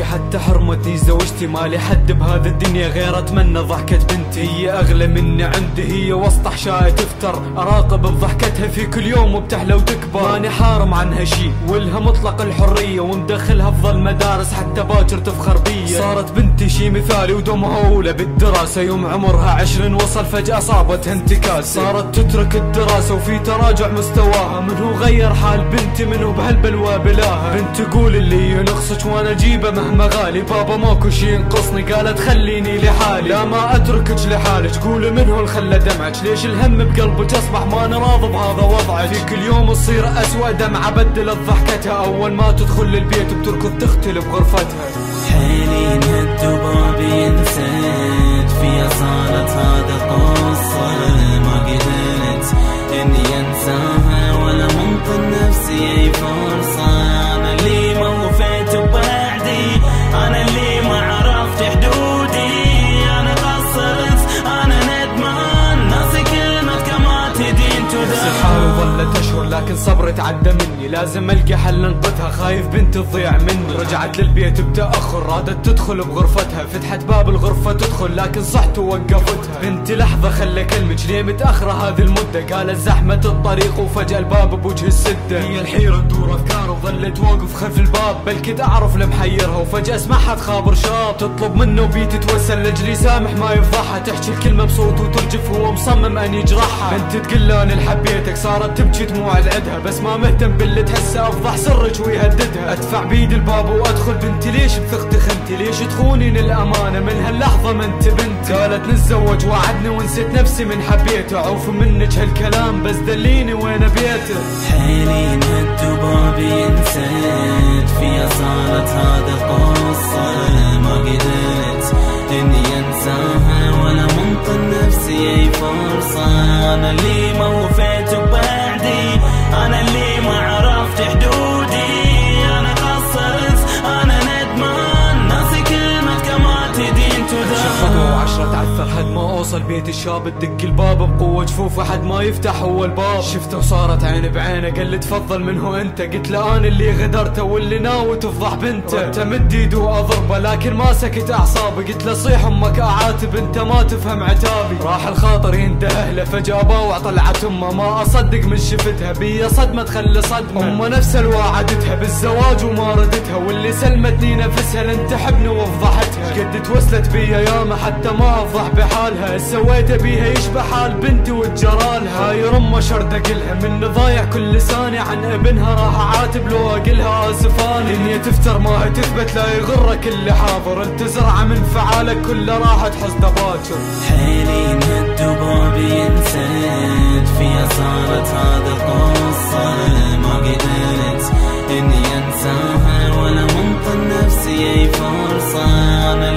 عيشي حتى حرمتني زوجتي، مالي حد بهذا الدنيا غير اتمنى ضحكة بنتي. هي اغلى مني عندي، هي وسط احشائي تفتر، اراقب بضحكتها في كل يوم وبتحلى وتكبر. ماني حارم عنها شي والها مطلق الحرية، ومدخلها افضل مدارس حتى باكر تفخر بيا. صارت بنتي شي مثالي ودمها اولى بالدراسة، يوم عمرها 20 وصل فجأة صابتها انتكاسة. صارت تترك الدراسة وفي تراجع مستواها، منو غير حال بنتي منو بهالبلوى بلاها. بنت تقول اللي ينقصك وانا اجيبه مهما غالي، بابا ماكو شي ينقصني، قالت خليني لحالي. لا ما اتركك لحالك، قولي منو اللي خلى دمعك، ليش الهم بقلبك اصبح ما انا راضي بهذا وضعك. في كل يوم تصير اسوأ دمعة بدلت ضحكتها، اول ما تدخل البيت بتركض تختل بغرفتها. حيلي انهد وبابي انسد، فيها صارت هذا قصة، ما قدرت اني انساها ولا منطن نفسي اي فرصة. انا اللي ما وفيت بوعدي، انا اللي ما عرفت حدودي، انا قصرت انا ندمان، ناسي كلمة كما تدين تدان. الحال وظلت اشهر لكن صبري تعدى مني، لازم القى حل انقذها، خايف بنت تضيع مني. رجعت للبيت بتاخر، رادت تدخل بغرفتها، فتحت باب الغرفة تدخل لكن صحت ووقفتها. بنتي لحظة خلي كلمك، ليه متاخرة هذه المدة؟ قالت زحمة الطريق وفجأة الباب بوجه السدة. هي الحيرة تدور افكار وظلت واقف خلف الباب، بل كنت اعرف لمحيرها وفجأة اسمعها تخابر شاب، تطلب منه بيتي توسل لاجلي سامح ما يفضحها، تحكي الكلمة بصوت وترجف هو مصمم ان يجرحها. بنتي تقول له انا اللي حبيتك، صارت تبكي دموع العدها، بس ما مهتم باللي تحسه، افضح سرك ويهددها. ادفع بيد الباب وادخل، بنتي ليش بثقتي خنتي، ليش تخونين الامانه، من هاللحظه ما انت بنتي. قالت نتزوج وعدني ونسيت نفسي من حبيته، اعوف منك هالكلام بس دليني وين بيته. حيلي انهد وبابي انسد، فيها صارت هذا قصة، ما قدرت اني انساها ولا منطن نفسي اي فرصة. انا اللي ما وفيت بوعدي، انا اللي ما عرفت حدودي، انا قصرت انا ندمان، ناسي كلمة كما تدين تدان. شخطوا 10 تعثر حد ما اوصل بيت الشاب، تدق الباب بقوة جفوفه حد ما يفتح هو الباب. شفته وصارت عين بعينه، قال لي تفضل من هو انت، قلت له انا اللي غدرته واللي ناوي تفضح بنته. رحت امد ايدي واضربه لكن ما سكت اعصابي، قلت له صيح امك اعاتب انت ما تفهم عتابي. راح الخاطر ينده اهله، فجأة باوع طلعت امه، ما اصدق من شفتها، بيا صدمة تخلي صدمة. امه نفس اللي وعدتها بالزواج وما ردتها، واللي سلمتني نفسها لن تحبني وفضحتها. قد توسلت بيا ياما حتى ما افضح بحالها، سويت بيها يشبه حال بنتي وتجرالها. هاي رمى شرد اقلها من ضايع كل لساني، عن ابنها راح اعاتب لو اقلها اسفاني. دنيا تفتر ما تثبت، لا يغرك اللي حاضر، انت زرعه من فعالك كله راح تحصد باكر. حيلي انهد وبابي انسد، فيها صارت هذا قصة، ما قدرت اني انساها ولا منطن نفسي اي فرصة. انا